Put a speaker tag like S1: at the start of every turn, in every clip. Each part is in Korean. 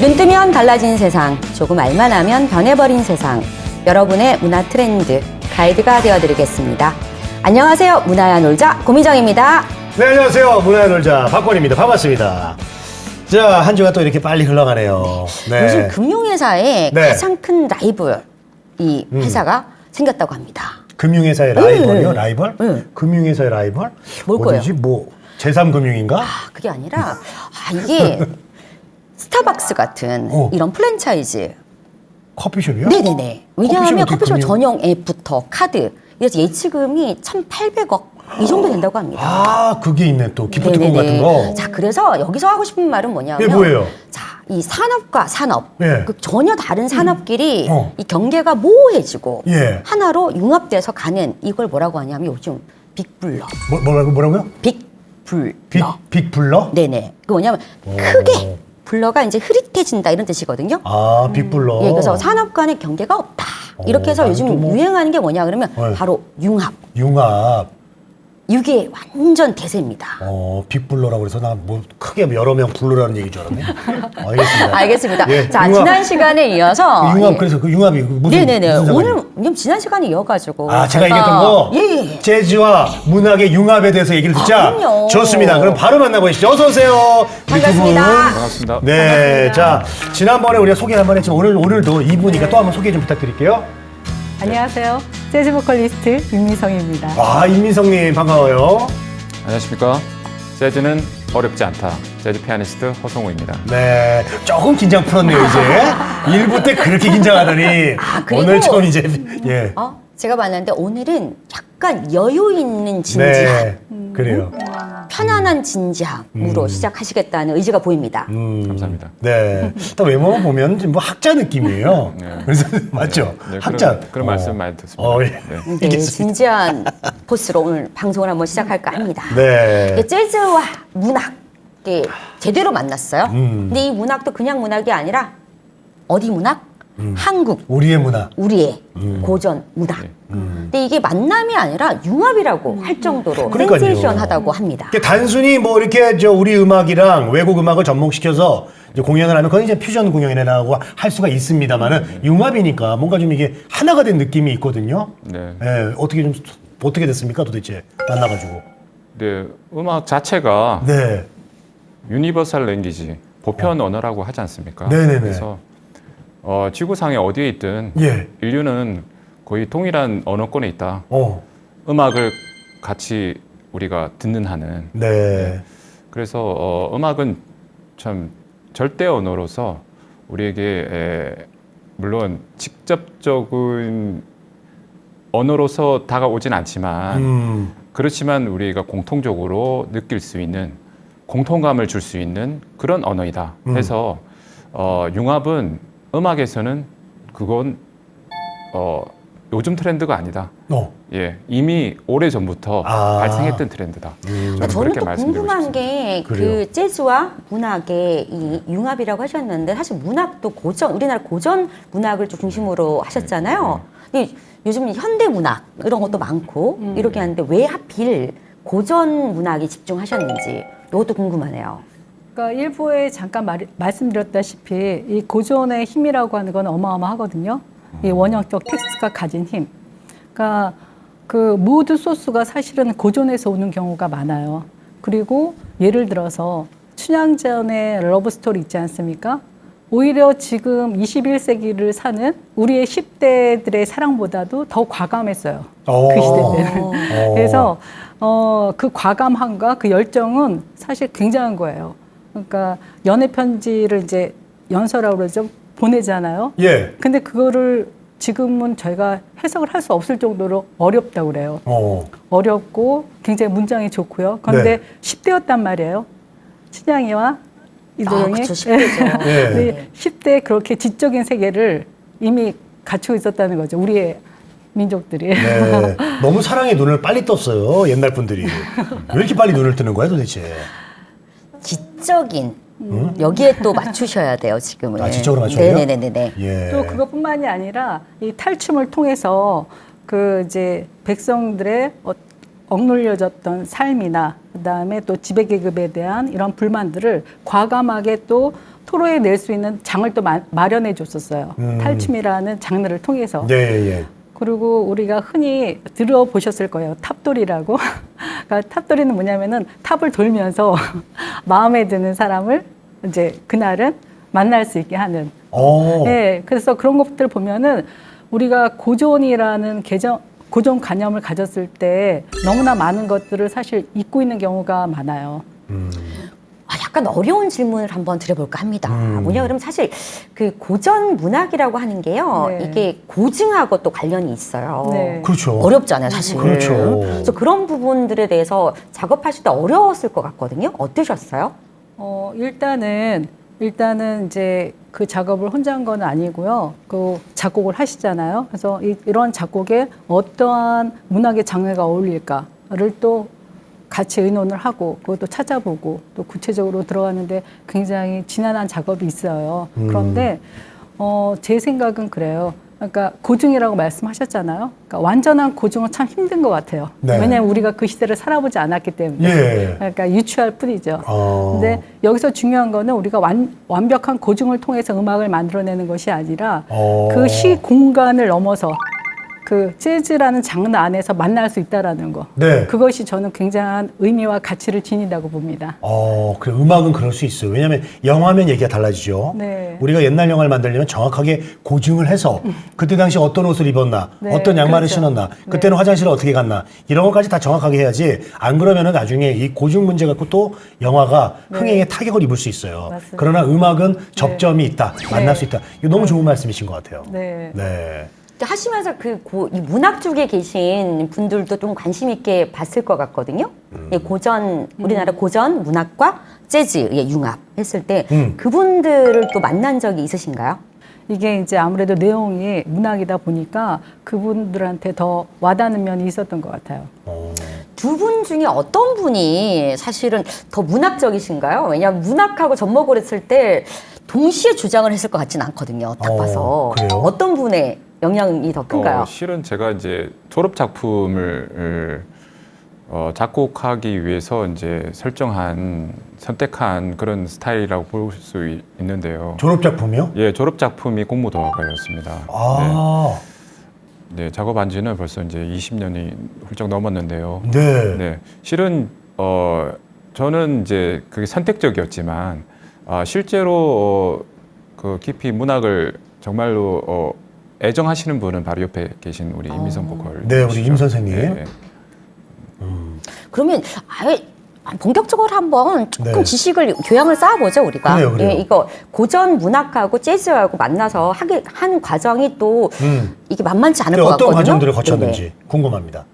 S1: 눈 뜨면 달라진 세상, 조금 알만 하면 변해버린 세상. 여러분의 문화 트렌드 가이드가 되어드리겠습니다. 안녕하세요. 문화야 놀자 고미정입니다.
S2: 네, 안녕하세요. 문화야 놀자 박권입니다. 반갑습니다. 자, 한 주가 또 이렇게 빨리 흘러가네요. 네.
S1: 요즘 금융회사의
S2: 네.
S1: 가장 큰 라이벌, 이 회사가 생겼다고 합니다.
S2: 금융회사의 라이벌이요? 라이벌?
S1: 네.
S2: 금융회사의 라이벌?
S1: 뭘 거예요?
S2: 어디지? 뭐 제3금융인가?
S1: 아, 그게 아니라 이게 스타벅스 같은 이런 프랜차이즈.
S2: 커피숍이요?
S1: 네네네. 왜냐하면
S2: 어떻게
S1: 커피숍
S2: 금융-
S1: 전용 앱부터 카드. 그래서 예치금이 1,800억 이 정도 된다고 합니다.
S2: 아, 그게 있네 또. 기프트콘
S1: 네네네.
S2: 같은 거.
S1: 자, 그래서 여기서 하고 싶은 말은 뭐냐면,
S2: 이게 뭐예요?
S1: 자, 이 산업과 산업,
S2: 예.
S1: 그 전혀 다른 산업끼리
S2: 어.
S1: 이 경계가 모호해지고
S2: 예.
S1: 하나로 융합돼서 가는 이걸 뭐라고 하냐면 요즘 빅블러,
S2: 뭐라고요?
S1: 빅블러.
S2: 빅블러?
S1: 네네. 그 뭐냐면 크게 블러가 이제 흐릿해진다 이런 뜻이거든요.
S2: 아, 빅블러.
S1: 예, 그래서 산업 간의 경계가 없다. 이렇게 해서
S2: 아니,
S1: 요즘
S2: 또 뭐-
S1: 유행하는 게 뭐냐 그러면
S2: 네.
S1: 바로 융합.
S2: 융합.
S1: 이게 완전 대세입니다.
S2: 빅블러라고 그래서 나 뭐 크게 여러 명 불러라는 얘기인 줄 알았네. 알겠습니다.
S1: 알겠습니다.
S2: 예,
S1: 자,
S2: 융합.
S1: 지난 시간에 이어서
S2: 융합,
S1: 예.
S2: 그래서 그 융합이 무슨
S1: 네네네.
S2: 무슨
S1: 오늘
S2: 상관이에요?
S1: 왜냐면 지난 시간에 이어가지고
S2: 제가 얘기했던 거
S1: 예.
S2: 재즈와 문학의 융합에 대해서 얘기를 듣자.
S1: 그럼요.
S2: 좋습니다. 그럼 바로 만나보시죠. 어서 오세요. 우리 두 분.
S1: 반갑습니다.
S3: 반갑습니다.
S2: 네, 자 지난번에 우리가 소개 한번 했지만 오늘도 이분이니까 또 한번 소개 좀 부탁드릴게요.
S4: 안녕하세요. 재즈 보컬리스트 윤미성입니다.
S2: 임민성님 반가워요.
S3: 안녕하십니까. 재즈는 어렵지 않다. 재즈 피아니스트 허성우입니다.
S2: 네, 조금 긴장 풀었네요 이제. 일부 때 그렇게 긴장하더니
S1: 그리고-
S2: 오늘 좀 이제 예.
S1: 제가 봤는데 오늘은 약간 여유 있는 진지함,
S2: 네, 그래요.
S1: 편안한 진지함으로 시작하시겠다는 의지가 보입니다.
S3: 감사합니다.
S2: 네, 또 외모만 보면 좀 뭐 학자 느낌이에요.
S3: 네.
S2: 그래서 맞죠?
S3: 네,
S2: 학자.
S3: 그런 말씀 많이 듣습니다.
S2: 예.
S3: 네.
S1: 네,
S2: 알겠습니다.
S1: 진지한 포스로 오늘 방송을 한번 시작할까 합니다.
S2: 네.
S1: 이게 재즈와 문학 이게 제대로 만났어요. 근데 이 문학도 그냥 문학이 아니라 어디 문학? 한국,
S2: 우리의 문화.
S1: 우리의 고전 문학. 근데 이게 만남이 아니라 융합이라고 할 정도로
S2: 그러니까요.
S1: 센세이션하다고 합니다.
S2: 이게 단순히 뭐 이렇게 우리 음악이랑 외국 음악을 접목시켜서 이제 공연을 하면 그건 이제 퓨전 공연이라고 할 수가 있습니다만은 융합이니까 뭔가 좀 이게 하나가 된 느낌이 있거든요.
S3: 네.
S2: 예, 어떻게 됐습니까 도대체 만나가지고.
S3: 네, 음악 자체가
S2: 네.
S3: 유니버설 랭귀지, 보편 언어라고 하지 않습니까?
S2: 네네네.
S3: 그래서 지구상에 어디에 있든
S2: 예.
S3: 인류는 거의 동일한 언어권에 있다. 음악을 같이 우리가 듣는 하는.
S2: 네.
S3: 그래서 음악은 참 절대 언어로서 우리에게 물론 직접적인 언어로서 다가오진 않지만 그렇지만 우리가 공통적으로 느낄 수 있는 공통감을 줄 수 있는 그런 언어이다. 해서 융합은 음악에서는 그건 요즘 트렌드가 아니다. 예, 이미 오래 전부터 발생했던 트렌드다.
S1: 근데 저는
S3: 그렇게
S1: 또
S3: 말씀드리고
S1: 궁금한
S3: 싶습니다.
S1: 게
S2: 그래요.
S1: 그 재즈와 문학의 이 융합이라고 하셨는데 사실 문학도 고전, 우리나라 고전 문학을 좀 중심으로 하셨잖아요. 근데 요즘 현대 문학 이런 것도 많고 이렇게 하는데 왜 하필 고전 문학에 집중하셨는지 이것도 궁금하네요.
S4: 그러니까 일부에 잠깐 말씀드렸다시피 이 고전의 힘이라고 하는 건 어마어마하거든요. 이 원형적 텍스트가 가진 힘. 그러니까 그 무드 소스가 사실은 고전에서 오는 경우가 많아요. 그리고 예를 들어서 춘향전의 러브 스토리 있지 않습니까? 오히려 지금 21세기를 사는 우리의 10대들의 사랑보다도 더 과감했어요. 그 시대 때는. 그래서 그 과감함과 그 열정은 사실 굉장한 거예요. 그러니까 연애 편지를 이제 연서라고 그러죠. 보내잖아요.
S2: 예.
S4: 근데 그거를 지금은 저희가 해석을 할 수 없을 정도로 어렵다고 그래요. 어렵고 굉장히 문장이 좋고요. 그런데
S2: 네.
S4: 10대였단 말이에요. 춘향이와 이도영이.
S1: 그쵸, 10대죠.
S2: 네.
S4: 10대 그렇게 지적인 세계를 이미 갖추고 있었다는 거죠. 우리의 민족들이.
S2: 네. 너무 사랑의 눈을 빨리 떴어요. 옛날 분들이. 왜 이렇게 빨리 눈을 뜨는 거야 도대체?
S1: 지적인 여기에 또 맞추셔야 돼요 지금은.
S2: 지적으로 맞춰야 돼요?
S1: 네네네네.
S2: 예.
S4: 또 그것뿐만이 아니라 이 탈춤을 통해서 그 이제 백성들의 억눌려졌던 삶이나 그다음에 또 지배계급에 대한 이런 불만들을 과감하게 또 토로에 수 있는 장을 또 마련해 줬었어요. 탈춤이라는 장르를 통해서.
S2: 네, 예.
S4: 그리고 우리가 흔히 들어보셨을 거예요. 탑돌이라고. 그러니까 탑돌이는 뭐냐면은 탑을 돌면서 마음에 드는 사람을 이제 그날은 만날 수 있게 하는. 네, 그래서 그런 것들 보면은 우리가 고전이라는 고정관념을 가졌을 때 너무나 많은 것들을 사실 잊고 있는 경우가 많아요.
S1: 약간 어려운 질문을 한번 드려볼까 합니다. 뭐냐 그러면 사실 그 고전 문학이라고 하는 게요.
S4: 네.
S1: 이게 고증하고 또 관련이 있어요.
S4: 네.
S2: 그렇죠.
S1: 어렵잖아요, 사실.
S2: 그렇죠.
S1: 그래서 그런 부분들에 대해서 작업하실 때 어려웠을 것 같거든요. 어떠셨어요?
S4: 일단은 이제 그 작업을 혼자 한 건 아니고요. 그 작곡을 하시잖아요. 그래서 이런 작곡에 어떠한 문학의 장르가 어울릴까를 또 같이 의논을 하고 그것도 찾아보고 또 구체적으로 들어가는데 굉장히 지난한 작업이 있어요. 그런데 제 생각은 그래요. 그러니까 고증이라고 말씀하셨잖아요. 그러니까 완전한 고증은 참 힘든 것 같아요.
S2: 네.
S4: 왜냐하면 우리가 그 시대를 살아보지 않았기 때문에.
S2: 예.
S4: 그러니까 유추할 뿐이죠. 근데 여기서 중요한 거는 우리가 완벽한 고증을 통해서 음악을 만들어내는 것이 아니라 그 시 공간을 넘어서 그 재즈라는 장르 안에서 만날 수 있다라는 거.
S2: 네.
S4: 그것이 저는 굉장한 의미와 가치를 지닌다고 봅니다.
S2: 그래, 음악은 그럴 수 있어요. 왜냐하면 영화면 얘기가 달라지죠.
S4: 네.
S2: 우리가 옛날 영화를 만들려면 정확하게 고증을 해서 그때 당시 어떤 옷을 입었나,
S4: 네,
S2: 어떤 양말을
S4: 그렇죠.
S2: 신었나, 그때는 화장실을 어떻게 갔나 이런 것까지 다 정확하게 해야지. 안 그러면은 나중에 이 고증 문제 갖고 또 영화가 흥행에 타격을 입을 수 있어요.
S4: 맞습니다.
S2: 그러나 음악은 접점이 있다, 만날 수 있다. 이거 너무 좋은 말씀이신 것 같아요.
S4: 네.
S2: 네.
S1: 하시면서 이 문학 쪽에 계신 분들도 좀 관심 있게 봤을 것 같거든요. 예, 우리나라 고전 문학과 재즈의 융합 했을 때 그분들을 또 만난 적이 있으신가요?
S4: 이게 이제 아무래도 내용이 문학이다 보니까 그분들한테 더 와닿는 면이 있었던 것 같아요.
S1: 두 분 중에 어떤 분이 사실은 더 문학적이신가요? 왜냐하면 문학하고 접목을 했을 때 동시에 주장을 했을 것 같지는 않거든요. 딱 봐서.
S2: 그래요?
S1: 어떤 분의 영향이 더 큰가요?
S3: 실은 제가 이제 졸업 작품을 작곡하기 위해서 이제 선택한 그런 스타일이라고 볼 수 있는데요.
S2: 졸업 작품이요?
S3: 예, 졸업 작품이 공무도화가였습니다. 네, 작업한 지는 벌써 이제 20년이 훌쩍 넘었는데요.
S2: 네.
S3: 네, 실은 저는 이제 그게 선택적이었지만 실제로 그 깊이 문학을 정말로 애정하시는 분은 바로 옆에 계신 우리 임미성 보컬.
S2: 네, 우리 임 선생님.
S3: 네.
S1: 그러면 아예 본격적으로 한번 조금
S2: 네.
S1: 지식을 교양을 쌓아보죠 우리가.
S2: 그래요.
S1: 예, 이거 고전 문학하고 재즈하고 만나서 한 과정이 또 이게 만만치 않을 것
S2: 어떤
S1: 같거든요.
S2: 과정들을 거쳤는지
S1: 네네.
S2: 궁금합니다.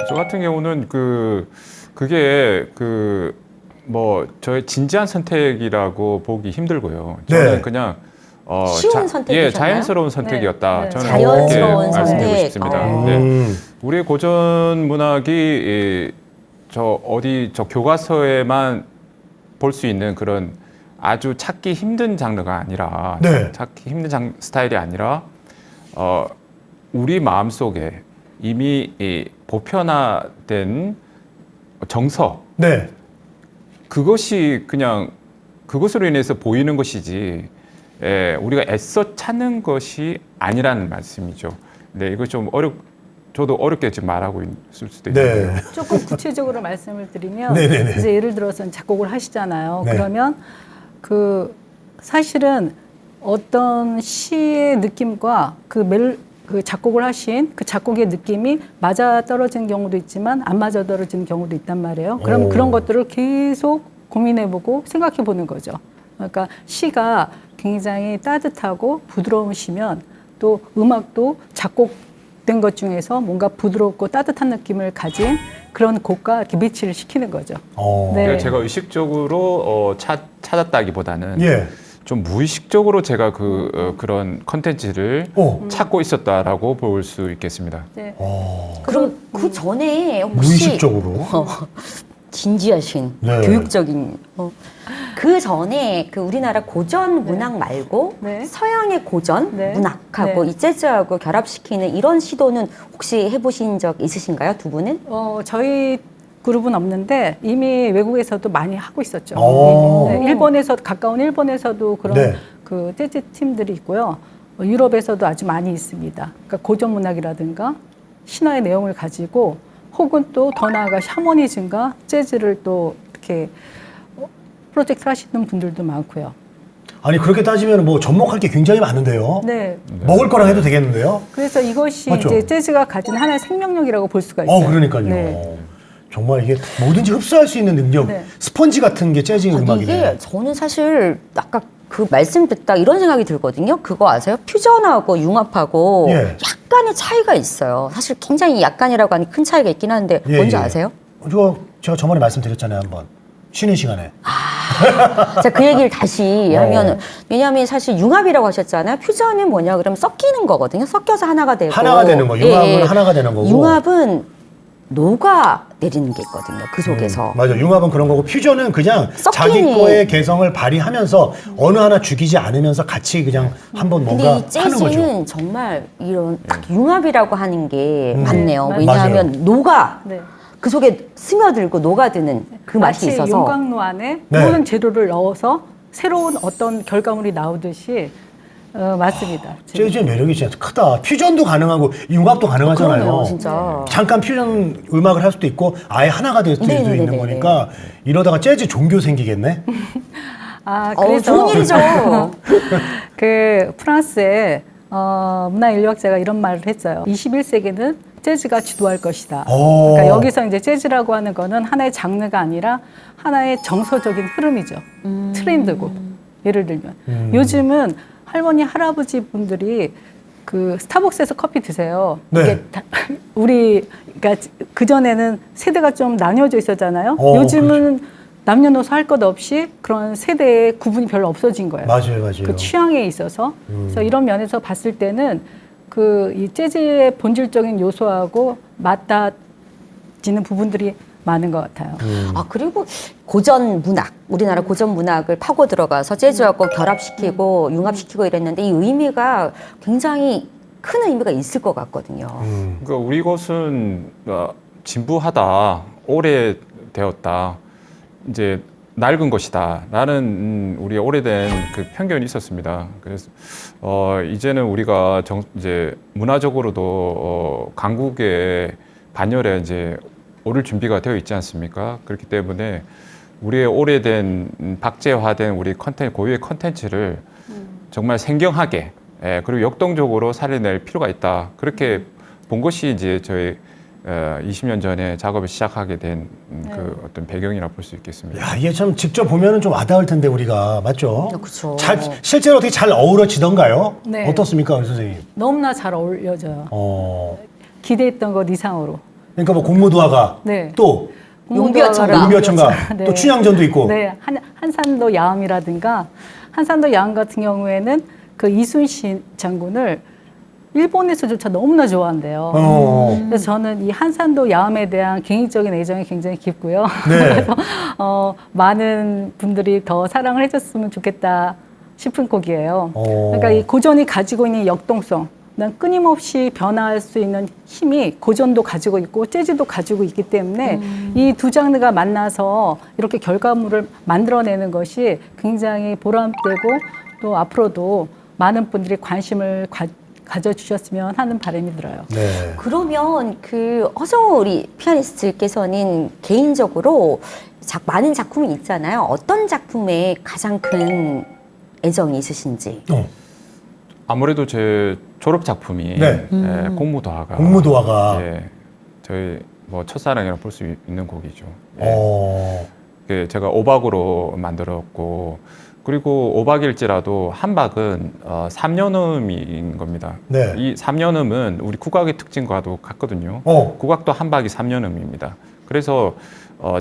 S3: 저 같은 경우는 그게 저의 진지한 선택이라고 보기 힘들고요. 저는
S2: 네.
S3: 그냥
S1: 쉬운 선택이셨나요?
S3: 예, 자연스러운 선택이었다.
S4: 네.
S3: 저는
S1: 자연스러운
S3: 그렇게 말씀드리고
S1: 선택.
S3: 싶습니다.
S1: 어.
S3: 네. 우리의 고전 문학이 저 교과서에만 볼 수 있는 그런 아주 찾기 힘든 장르가 아니라
S2: 네.
S3: 찾기 힘든 스타일이 아니라 우리 마음 속에 이미 보편화된 정서
S2: 네.
S3: 그것이 그냥 그것으로 인해서 보이는 것이지 우리가 애써 찾는 것이 아니라는 말씀이죠. 네, 이거 좀 저도 어렵게 지금 말하고 있을 수도 있는데요.
S2: 네.
S4: 조금 구체적으로 말씀을 드리면
S2: 네네네.
S4: 이제 예를 들어서 작곡을 하시잖아요.
S2: 네.
S4: 그러면 그 사실은 어떤 시의 느낌과 그 작곡을 하신 그 작곡의 느낌이 맞아 떨어지는 경우도 있지만 안 맞아 떨어지는 경우도 있단 말이에요. 그럼
S2: 오.
S4: 그런 것들을 계속 고민해보고 생각해보는 거죠. 그러니까 시가 굉장히 따뜻하고 부드러운 시면 또 음악도 작곡된 것 중에서 뭔가 부드럽고 따뜻한 느낌을 가진 그런 곡과 이렇게 매치를 시키는 거죠. 네.
S3: 그러니까 제가 의식적으로 찾았다기보다는
S2: 예.
S3: 좀 무의식적으로 제가 그런 컨텐츠를 찾고 있었다라고 볼 수 있겠습니다.
S4: 네.
S1: 그럼 그 전에 혹시
S2: 무의식적으로.
S1: 진지하신
S2: 네.
S1: 교육적인 그 전에 그 우리나라 고전 문학 말고
S4: 네.
S1: 서양의 고전
S4: 네.
S1: 문학하고
S4: 네.
S1: 이 재즈하고 결합시키는 이런 시도는 혹시 해보신 적 있으신가요, 두 분은?
S4: 저희 그룹은 없는데 이미 외국에서도 많이 하고 있었죠.
S2: 오.
S4: 네, 일본에서 가까운 일본에서도 그런
S2: 네.
S4: 그 재즈 팀들이 있고요. 유럽에서도 아주 많이 있습니다. 그러니까 고전 문학이라든가 신화의 내용을 가지고 혹은 또 더 나아가 샤머니즘과 재즈를 또 이렇게 프로젝트 하시는 분들도 많고요.
S2: 아니 그렇게 따지면 뭐 접목할 게 굉장히 많은데요.
S4: 네.
S2: 먹을 거랑 해도 되겠는데요.
S4: 그래서 이것이
S2: 맞죠?
S4: 이제 재즈가 가진 하나의 생명력이라고 볼 수가 있어요.
S2: 그러니까요.
S4: 네.
S2: 정말 이게 뭐든지 흡수할 수 있는 능력,
S4: 네.
S2: 스펀지 같은 게 재즈 음악이네.
S1: 이게 저는 사실 아까 그 말씀 듣다 이런 생각이 들거든요. 그거 아세요? 퓨전하고 융합하고
S2: 예.
S1: 약간의 차이가 있어요. 사실 굉장히 약간이라고 하니 큰 차이가 있긴 한데
S2: 예,
S1: 뭔지
S2: 예.
S1: 아세요?
S2: 제가 저번에 말씀드렸잖아요, 한번. 쉬는 시간에.
S1: 자, 그 얘기를 다시 하면은 왜냐하면 사실 융합이라고 하셨잖아요. 퓨전은 뭐냐 그러면 섞이는 거거든요. 섞여서 하나가 되고
S2: 하나가 되는 거. 융합은 하나가 되는 거고.
S1: 융합은 녹아 내리는 게 있거든요. 그 속에서.
S2: 맞아. 융합은 그런 거고 퓨전은 그냥 자기
S1: 섞이니.
S2: 거의 개성을 발휘하면서 어느 하나 죽이지 않으면서 같이 그냥 한번
S1: 근데
S2: 뭔가
S1: 이
S2: 하는 거죠.
S1: 재즈는 정말 이런 딱 융합이라고 하는 게 맞네요.
S4: 네,
S1: 왜냐하면 녹아
S4: 네.
S1: 그 속에 스며들고 녹아드는 그 맛이
S4: 마치
S1: 있어서.
S4: 용광로 안에
S2: 네.
S4: 모든 재료를 넣어서 새로운 어떤 결과물이 나오듯이 맞습니다.
S2: 재즈의 매력이 진짜 크다. 퓨전도 가능하고 융합도 가능하잖아요.
S1: 그러네요, 진짜.
S2: 잠깐 퓨전 음악을 할 수도 있고 아예 하나가 될 수도
S1: 네네네네.
S2: 있는 거니까 이러다가 재즈 종교 생기겠네.
S1: 좋은 일이죠.
S4: 그 프랑스의 문화인류학자가 이런 말을 했어요. 21세기는 재즈가 주도할 것이다.
S2: 오.
S4: 그러니까 여기서 이제 재즈라고 하는 거는 하나의 장르가 아니라 하나의 정서적인 흐름이죠. 트렌드고. 예를 들면 요즘은 할머니 할아버지 분들이 그 스타벅스에서 커피 드세요.
S2: 네.
S4: 이게 우리 그러니까 그 전에는 세대가 좀 나뉘어져 있었잖아요.
S2: 그렇죠.
S4: 요즘은 남녀노소 할 것 없이 그런 세대의 구분이 별로 없어진 거예요.
S2: 맞아요, 맞아요.
S4: 그 취향에 있어서. 그래서 이런 면에서 봤을 때는 그 이 재즈의 본질적인 요소하고 맞닿지는 부분들이 많은 것 같아요.
S1: 아, 그리고 고전 문학, 우리나라 고전 문학을 파고 들어가서 재즈하고 결합시키고 융합시키고 이랬는데 이 의미가 굉장히 큰 의미가 있을 것 같거든요.
S3: 그러니까 우리 것은 진부하다, 오래되었다, 이제 낡은 것이다. 라는 우리의 오래된 그 편견이 있었습니다. 그래서 이제는 우리가 이제 문화적으로도 강국의 반열에 이제 오를 준비가 되어 있지 않습니까? 그렇기 때문에 우리의 오래된 박제화된 우리 고유의 컨텐츠를 정말 생경하게 그리고 역동적으로 살려낼 필요가 있다. 그렇게 본 것이 이제 저희 20년 전에 작업을 시작하게 된 그 어떤 배경이라 볼 수 있겠습니다.
S2: 야, 이게 참 직접 보면은 좀 와닿을 텐데 우리가 맞죠?
S1: 그렇죠.
S2: 실제로 어떻게 잘 어우러지던가요?
S4: 네.
S2: 어떻습니까, 우리 선생님?
S4: 너무나 잘 어울려져요. 기대했던 것 이상으로.
S2: 그러니까 뭐 공무도화가
S4: 네.
S2: 또
S1: 용비어천가.
S2: 용비어천가 또 춘향전도 있고.
S4: 네, 한산도 야음이라든가 한산도 야음 같은 경우에는 그 이순신 장군을 일본에서조차 너무나 좋아한대요. 그래서 저는 이 한산도 야음에 대한 개인적인 애정이 굉장히 깊고요.
S2: 네.
S4: 그래서 많은 분들이 더 사랑을 해줬으면 좋겠다 싶은 곡이에요. 그러니까 이 고전이 가지고 있는 역동성, 난 끊임없이 변화할 수 있는 힘이 고전도 가지고 있고 재즈도 가지고 있기 때문에 이 두 장르가 만나서 이렇게 결과물을 만들어내는 것이 굉장히 보람되고 또 앞으로도 많은 분들이 관심을 가져주셨으면 하는 바람이 들어요.
S2: 네.
S1: 그러면 그 허정우 우리 피아니스트께서는 개인적으로 많은 작품이 있잖아요. 어떤 작품에 가장 큰 애정이 있으신지.
S3: 아무래도 제 졸업 작품이
S2: 네.
S3: 공무도화가.
S2: 공무도화가.
S3: 예, 저희 뭐 첫사랑이라 볼 수 있는 곡이죠. 예. 제가 5박으로 만들었고 그리고 5박일지라도 한 박은 3년음인 겁니다.
S2: 네.
S3: 이 3년음은 우리 국악의 특징과도 같거든요. 국악도 한 박이 3년음입니다. 그래서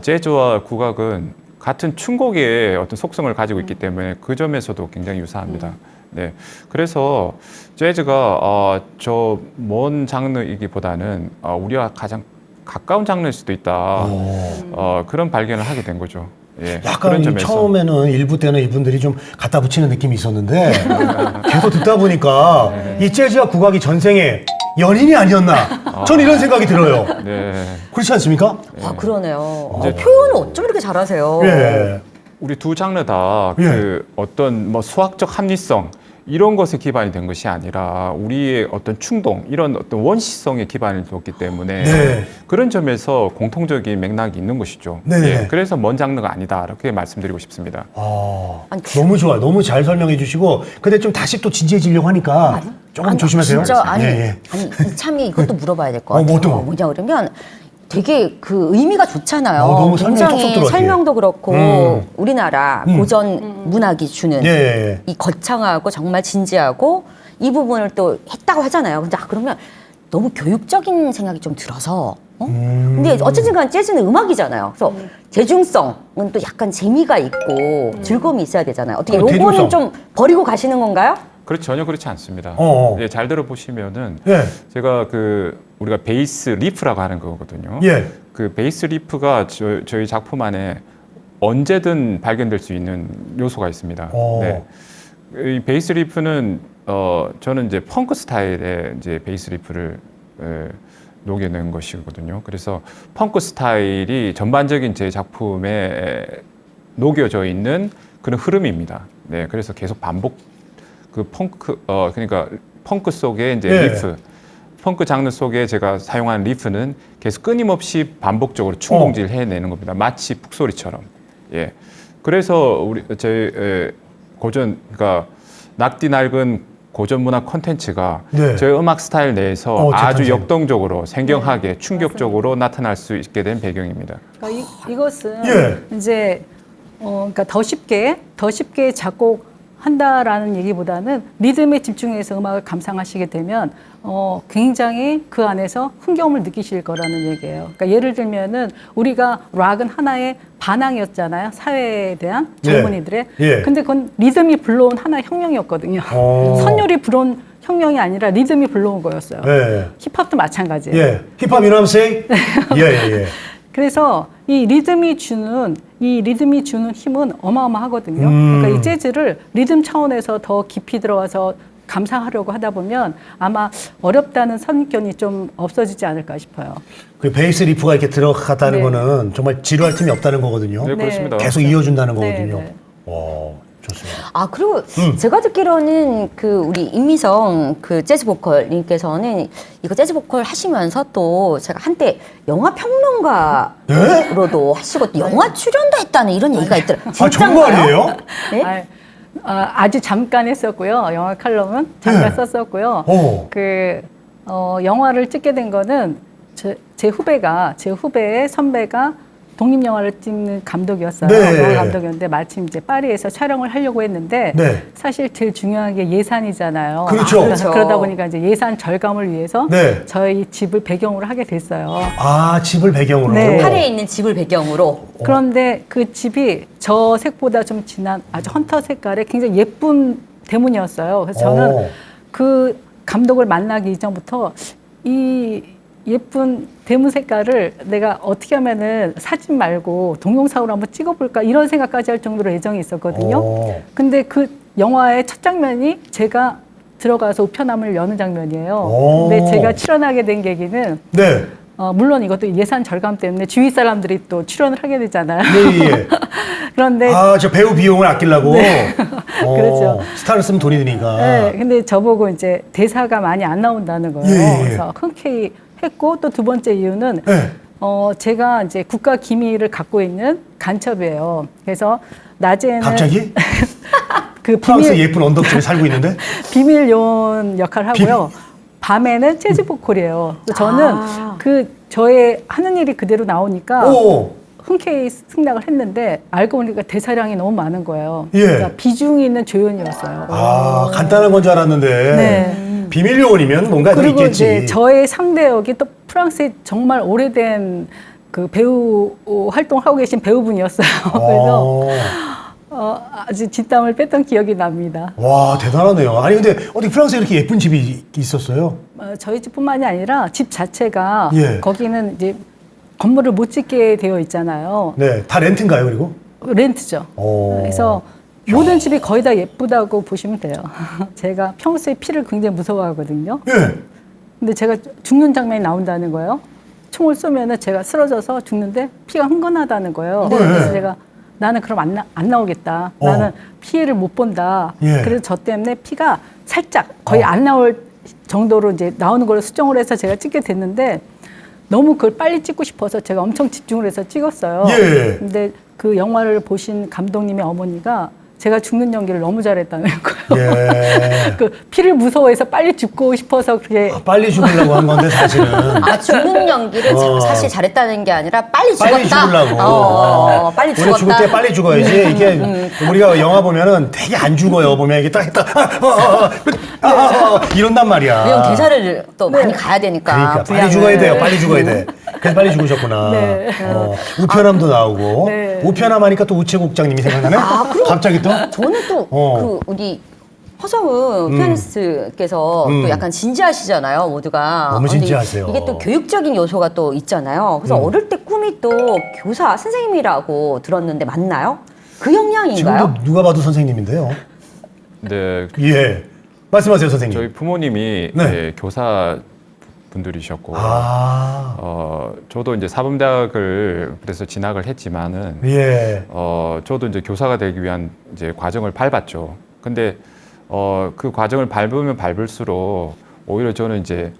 S3: 재즈와 국악은 같은 춘곡의 어떤 속성을 가지고 있기 때문에 그 점에서도 굉장히 유사합니다. 네, 그래서 재즈가 저 먼 장르이기보다는 우리와 가장 가까운 장르일 수도 있다. 그런 발견을 하게 된 거죠. 예,
S2: 약간
S3: 그런 점에서.
S2: 처음에는 일부 때는 이분들이 좀 갖다 붙이는 느낌이 있었는데 계속 듣다 보니까 이 재즈와 국악이 전생에 연인이 아니었나? 전 이런 생각이 들어요.
S3: 네.
S2: 그렇지 않습니까?
S1: 아, 그러네요.
S3: 이제-
S1: 표현을 어쩜 이렇게 잘하세요?
S2: 예.
S3: 우리 두 장르 다
S2: 예.
S3: 그 어떤 뭐 수학적 합리성 이런 것에 기반이 된 것이 아니라 우리의 어떤 충동 이런 어떤 원시성에 기반을 뒀기 때문에
S2: 네.
S3: 그런 점에서 공통적인 맥락이 있는 것이죠.
S2: 네.
S3: 예, 그래서 먼 장르가 아니다 이렇게 말씀드리고 싶습니다.
S2: 아,
S1: 아니,
S2: 너무 좋아요. 너무 잘 설명해 주시고, 근데 좀 다시 또 진지해지려고 하니까 조금
S1: 아니,
S2: 조심하세요.
S1: 진짜 아니,
S2: 예, 예.
S1: 아니 이참에 이것도 물어봐야 될 것
S2: 어,
S1: 같아요.
S2: 뭐 또?
S1: 뭐냐 그러면 되게 그 의미가 좋잖아요.
S2: 너무 설명이 쏙쏙
S1: 굉장히
S2: 들어가지.
S1: 설명도 그렇고 우리나라 고전 문학이 주는
S2: 예, 예.
S1: 이 거창하고 정말 진지하고 이 부분을 또 했다고 하잖아요. 근데 그러면 너무 교육적인 생각이 좀 들어서. 근데 어쨌든 간 재즈는 음악이잖아요. 그래서 대중성은 또 약간 재미가 있고 즐거움이 있어야 되잖아요. 어떻게 요거는
S2: 대중성.
S1: 좀 버리고 가시는 건가요?
S3: 전혀 그렇지 않습니다.
S2: 어어.
S3: 예, 잘 들어보시면은
S2: 예.
S3: 제가 그 우리가 베이스 리프라고 하는 거거든요.
S2: 예.
S3: 그 베이스 리프가 저희 작품 안에 언제든 발견될 수 있는 요소가 있습니다.
S2: 오.
S3: 네. 이 베이스 리프는 저는 이제 펑크 스타일의 이제 베이스 리프를 녹여낸 것이거든요. 그래서 펑크 스타일이 전반적인 제 작품에 녹여져 있는 그런 흐름입니다. 네, 그래서 계속 반복 그 펑크 그러니까 펑크 속에 이제
S2: 예.
S3: 리프, 펑크 장르 속에 제가 사용한 리프는 계속 끊임없이 반복적으로 충동질 해내는 겁니다. 마치 북소리처럼. 예. 그래서 우리 제 고전 그러니까 낙디 낡은 고전 문학 콘텐츠가
S2: 네.
S3: 저희 음악 스타일 내에서 아주
S2: 재탄생.
S3: 역동적으로 생경하게 충격적으로 나타날 수 있게 된 배경입니다.
S4: 그러니까 이것은
S2: 예.
S4: 이제 그러니까 더 쉽게 작곡한다라는 얘기보다는 리듬에 집중해서 음악을 감상하시게 되면 굉장히 그 안에서 흥겨움을 느끼실 거라는 얘기예요. 그러니까 예를 들면은 우리가 락은 하나의 반항이었잖아요. 사회에 대한 젊은이들의.
S2: 예.
S4: 근데 그건 리듬이 불러온 하나의 혁명이었거든요. 선율이 불러온 혁명이 아니라 리듬이 불러온 거였어요.
S2: 예.
S4: 힙합도 마찬가지예요.
S2: 예. 힙합 you know what I'm saying? 예, 예, 예.
S4: 그래서 이 리듬이 주는 힘은 어마어마하거든요. 그러니까 이 재즈를 리듬 차원에서 더 깊이 들어가서 감상하려고 하다 보면 아마 어렵다는 선입견이 좀 없어지지 않을까 싶어요.
S2: 그 베이스 리프가 이렇게 들어갔다는
S4: 네.
S2: 거는 정말 지루할 틈이 없다는 거거든요.
S3: 네, 그렇습니다.
S2: 계속 이어준다는
S4: 네,
S2: 거거든요.
S4: 네.
S2: 와, 좋습니다.
S1: 아, 그리고 제가 듣기로는 그 우리 임미성 그 재즈 보컬님께서는 이거 재즈 보컬 하시면서 또 제가 한때 영화 평론가로도 하시고 또 영화 출연도 했다는 이런 얘기가 있더라고요.
S2: 아, 정말이에요?
S1: 네?
S4: 아주 잠깐 했었고요. 영화 칼럼은 잠깐
S2: 네.
S4: 썼었고요.
S2: 오.
S4: 영화를 찍게 된 거는 제 후배의 선배가 독립영화를 찍는 감독이었어요.
S2: 네.
S4: 영화 감독이었는데 마침 이제 파리에서 촬영을 하려고 했는데
S2: 네.
S4: 사실 제일 중요한 게 예산이잖아요.
S2: 그렇죠.
S1: 그렇죠.
S4: 그러다 보니까 이제 예산 절감을 위해서
S2: 네.
S4: 저희 집을 배경으로 하게 됐어요.
S2: 아, 집을 배경으로.
S4: 네.
S1: 파리에 있는 집을 배경으로.
S4: 그런데 그 집이 저 색보다 좀 진한 아주 헌터 색깔의 굉장히 예쁜 대문이었어요. 그래서 저는
S2: 오.
S4: 그 감독을 만나기 이전부터 이 예쁜 대문 색깔을 내가 어떻게 하면은 사진 말고 동영상으로 한번 찍어볼까 이런 생각까지 할 정도로 애정이 있었거든요.
S2: 오.
S4: 근데 그 영화의 첫 장면이 제가 들어가서 우편함을 여는 장면이에요.
S2: 오.
S4: 근데 제가 출연하게 된 계기는
S2: 네.
S4: 물론 이것도 예산 절감 때문에 주위 사람들이 또 출연을 하게 되잖아요.
S2: 예, 예.
S4: 그런데
S2: 아, 저 배우 비용을 아끼려고.
S4: 그렇죠.
S2: 스타를 쓰면 돈이 드니까.
S4: 네, 근데 저보고 이제 대사가 많이 안 나온다는 거예요.
S2: 예, 예.
S4: 그래서 흔쾌히 했고 또 두 번째 이유는
S2: 네.
S4: 제가 이제 국가 기밀을 갖고 있는 간첩이에요. 그래서 낮에는
S2: 갑자기?
S4: 그
S2: 프랑스 예쁜 언덕 쪽에 살고 있는데?
S4: 비밀 요원 역할을 하고요. 밤에는 재즈 보컬이에요. 그래서 저는 저의 하는 일이 그대로 나오니까
S2: 오.
S4: 흔쾌히 승낙을 했는데 알고 보니까 대사량이 너무 많은 거예요.
S2: 예.
S4: 그러니까 비중이 있는 조연이었어요.
S2: 아, 간단한 건 줄 알았는데.
S4: 네.
S2: 비밀 요원이면 뭔가 더
S4: 그리고
S2: 있겠지.
S4: 이제 저의 상대 역이 또 프랑스에 정말 오래된 그 배우 활동을 하고 계신 배우분이었어요. 그래서 아주 뒷담을 뺐던 기억이 납니다.
S2: 와, 대단하네요. 아니, 근데 어떻게 프랑스에 이렇게 예쁜 집이 있었어요?
S4: 저희 집뿐만이 아니라 집 자체가
S2: 예.
S4: 거기는 이제 건물을 못 짓게 되어 있잖아요.
S2: 네. 다 렌트인가요, 그리고?
S4: 렌트죠.
S2: 오.
S4: 그래서 모든 집이 거의 다 예쁘다고 보시면 돼요. 제가 평소에 피를 굉장히 무서워하거든요.
S2: 예.
S4: 근데 제가 죽는 장면이 나온다는 거예요. 총을 쏘면은 제가 쓰러져서 죽는데 피가 흥건하다는 거예요.
S2: 네.
S4: 그래서 제가 나는 그럼 안 나오겠다. 나는 피해를 못 본다.
S2: 예.
S4: 그래서 저 때문에 피가 살짝 거의 안 나올 정도로 이제 나오는 걸 수정을 해서 제가 찍게 됐는데 너무 그걸 빨리 찍고 싶어서 제가 엄청 집중을 해서 찍었어요.
S2: 예.
S4: 근데 그 영화를 보신 감독님의 어머니가 제가 죽는 연기를 너무 잘했다는 거예요.
S2: 예.
S4: 그 피를 무서워해서 빨리 죽고 싶어서 그게
S2: 빨리 죽으려고 한 건데 사실은
S1: 아, 죽는 연기를 사실 잘했다는 게 아니라 빨리 죽었다.
S2: 빨리 죽으려고.
S1: 빨리
S2: 원래
S1: 죽었다.
S2: 죽을 때 빨리 죽어야지. 이게 우리가 영화 보면은 되게 안 죽어요. 보면 이게 딱 이런단 말이야.
S1: 왜냐면 대사를 또 많이 가야 되니까.
S2: 그러니까 빨리
S1: 분량을.
S2: 죽어야 돼요. 빨리 죽어야 돼. 그래서 빨리 죽으셨구나.
S4: 네.
S2: 우편함도 나오고
S4: 네.
S2: 우편함 하니까 또 우체국장님이 생각나네. 갑자기 또.
S1: 저는 또 그 우리 허성은 피아니스트께서 또 약간 진지하시잖아요, 모두가.
S2: 너무
S1: 근데
S2: 진지하세요.
S1: 이게 또 교육적인 요소가 또 있잖아요. 그래서 어릴 때 꿈이 또 교사, 선생님이라고 들었는데 맞나요? 그 영향인가요?
S2: 지금도 누가 봐도 선생님인데요.
S3: 네,
S2: 예. 말씀하세요, 선생님.
S3: 저희 부모님이
S2: 네.
S3: 예, 교사 분들이셨고, 저도 이제 사범대학을 그래서 진학을 했지만은,
S2: 예.
S3: 저도 이제 교사가 되기 위한 이제 과정을 밟았죠. 근데 그 과정을 밟으면 밟을수록 오히려 저는 이제